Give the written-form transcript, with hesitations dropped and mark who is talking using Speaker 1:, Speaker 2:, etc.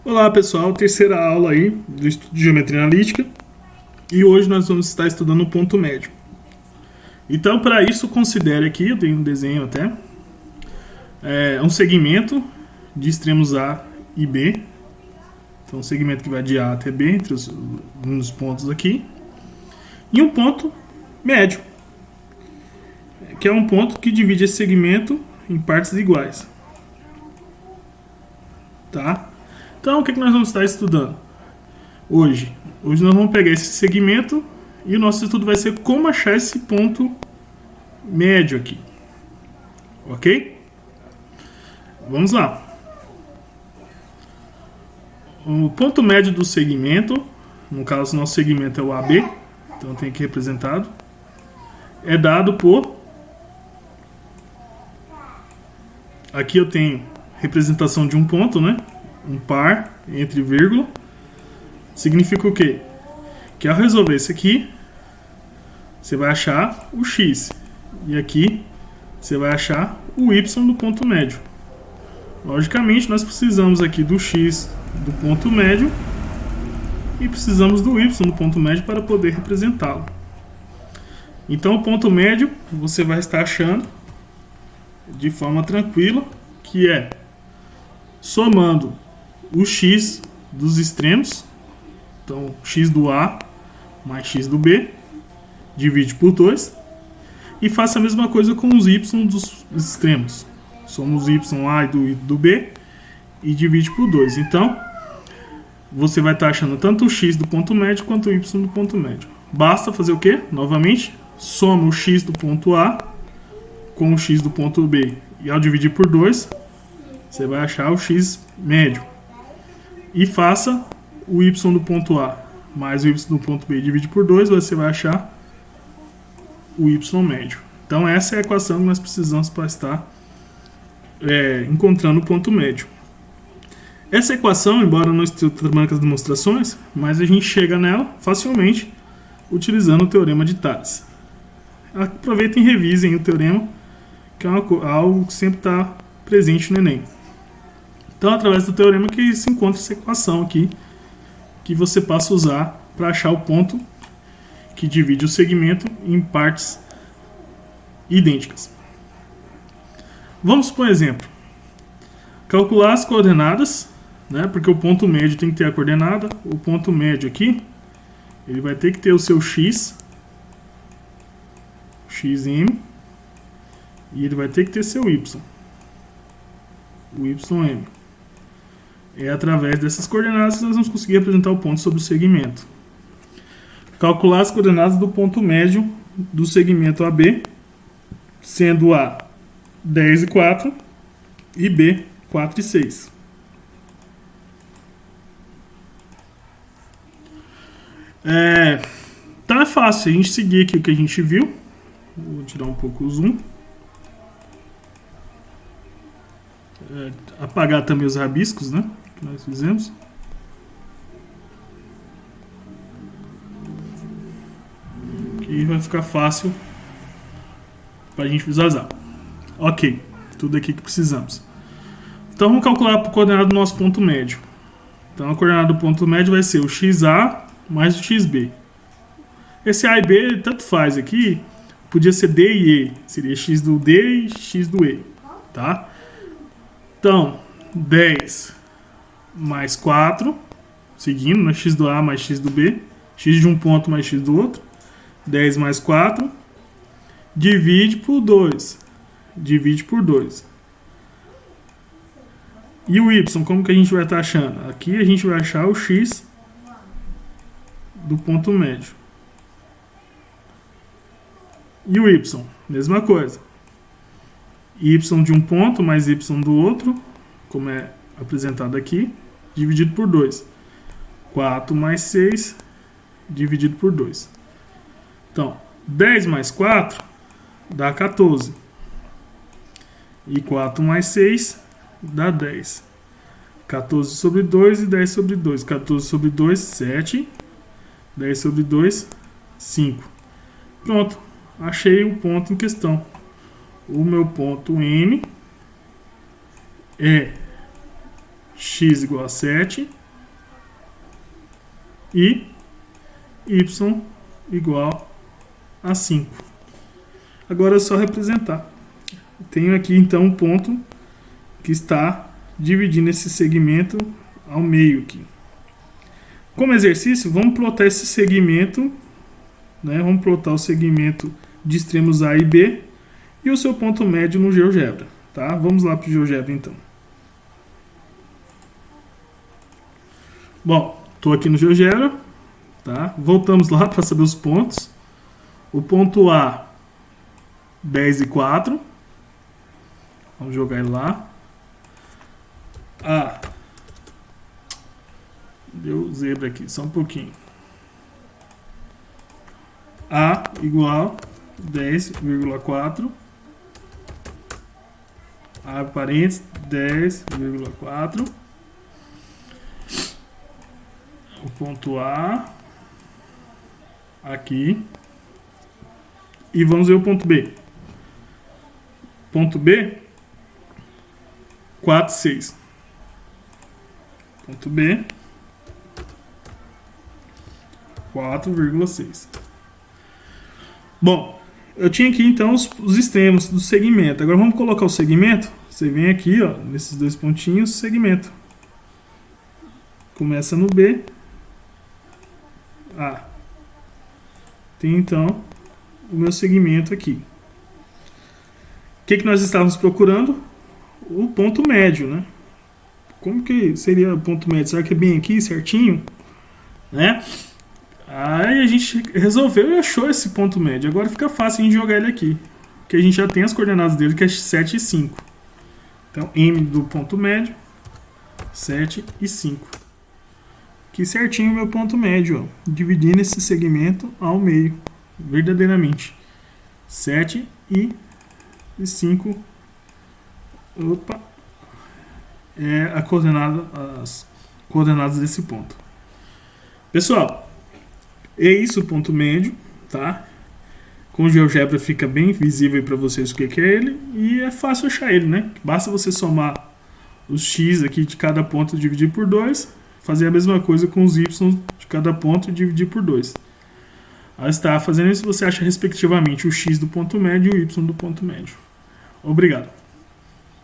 Speaker 1: Olá pessoal, terceira aula aí do estudo de geometria analítica e hoje nós vamos estar estudando o ponto médio. Então, para isso, considere aqui, eu tenho um desenho até, um segmento de extremos A e B. Então, um segmento que vai de A até B, entre os pontos aqui, e um ponto médio, que é um ponto que divide esse segmento em partes iguais. Tá? Então, o que nós vamos estar estudando hoje? Hoje nós vamos pegar esse segmento e o nosso estudo vai ser como achar esse ponto médio aqui. Ok? Vamos lá. O ponto médio do segmento, no caso nosso segmento é o AB, então tem aqui representado, é dado por... Aqui eu tenho representação de um ponto, né? Um par entre vírgula. Significa o quê? Que ao resolver isso aqui, você vai achar o x. E aqui você vai achar o y do ponto médio. Logicamente, nós precisamos aqui do x do ponto médio e precisamos do y do ponto médio para poder representá-lo. Então, o ponto médio você vai estar achando de forma tranquila, que é somando o x dos extremos, então x do A mais x do B, divide por 2, e faça a mesma coisa com os y dos extremos. Soma os y A e do B e divide por 2. Então, você vai estar achando tanto o x do ponto médio quanto o y do ponto médio. Basta fazer o quê? Novamente, soma o x do ponto A com o x do ponto B. E ao dividir por 2, você vai achar o x médio. E faça o y do ponto A mais o y do ponto B divide por 2, você vai achar o y médio. Então essa é a equação que nós precisamos para estar encontrando o ponto médio. Essa equação, embora não esteja trabalhando com as demonstrações, mas a gente chega nela facilmente utilizando o teorema de Tales. Aproveitem e revisem o teorema, que é algo que sempre está presente no Enem. Então, através do teorema que se encontra essa equação aqui, que você passa a usar para achar o ponto que divide o segmento em partes idênticas. Vamos por exemplo. Calcular as coordenadas, né, porque o ponto médio tem que ter a coordenada. O ponto médio aqui, ele vai ter que ter o seu x, xm, e ele vai ter que ter seu y, o ym. É através dessas coordenadas que nós vamos conseguir representar o ponto sobre o segmento. Calcular as coordenadas do ponto médio do segmento AB, sendo A 10 e 4 e B 4 e 6. Então é fácil a gente seguir aqui o que a gente viu. Vou tirar um pouco o zoom. Apagar também os rabiscos, né, que nós fizemos. E vai ficar fácil para a gente visualizar. Ok, tudo aqui que precisamos. Então vamos calcular a coordenada do nosso ponto médio. Então a coordenada do ponto médio vai ser o xa mais o xb. Esse a e b tanto faz aqui, podia ser d e e, seria x do d e x do e, tá? Então, 10 mais 4, seguindo, né? X do A mais x do B, x de um ponto mais x do outro, 10 mais 4, divide por 2, divide por 2. E o y, como que a gente vai estar achando? Aqui a gente vai achar o x do ponto médio. E o y, mesma coisa. Y de um ponto mais y do outro, como é apresentado aqui, dividido por 2. 4 mais 6, dividido por 2. Então, 10 mais 4 dá 14. E 4 mais 6 dá 10. 14 sobre 2 e 10 sobre 2. 14 sobre 2, 7. 10 sobre 2, 5. Pronto, achei o ponto em questão. O meu ponto N é x igual a 7 e y igual a 5. Agora é só representar. Tenho aqui então um ponto que está dividindo esse segmento ao meio aqui. Como exercício, vamos plotar esse segmento, né? Vamos plotar o segmento de extremos A e B e o seu ponto médio no GeoGebra, tá? Vamos lá para o GeoGebra então. Bom, estou aqui no GeoGebra, tá? Voltamos lá para saber os pontos. O ponto A, 10 e 4. Vamos jogar ele lá. A. Deu zebra aqui, só um pouquinho. A igual 10,4. Abre parênteses, 10,4. O ponto A. Aqui. E vamos ver o ponto B. Ponto B, 4,6. Ponto B, 4,6. Bom, eu tinha aqui então os extremos do segmento. Agora vamos colocar o segmento. Você vem aqui, ó, nesses dois pontinhos, segmento. Começa no B. A. Tem então o meu segmento aqui. O que nós estávamos procurando? O ponto médio, né? Como que seria o ponto médio? Será que é bem aqui, certinho? Né? Aí a gente resolveu e achou esse ponto médio. Agora fica fácil a gente jogar ele aqui. Porque a gente já tem as coordenadas dele, que é 7 e 5. Então, M do ponto médio, 7 e 5. Aqui certinho o meu ponto médio, ó, dividindo esse segmento ao meio, verdadeiramente. 7 e 5. Opa! É a coordenada, as coordenadas desse ponto. Pessoal, é isso o ponto médio, tá? Com o GeoGebra fica bem visível para vocês o que é ele e é fácil achar ele, né? Basta você somar os x aqui de cada ponto e dividir por 2, fazer a mesma coisa com os y de cada ponto e dividir por 2. Ao estar fazendo isso, você acha respectivamente o x do ponto médio e o y do ponto médio. Obrigado.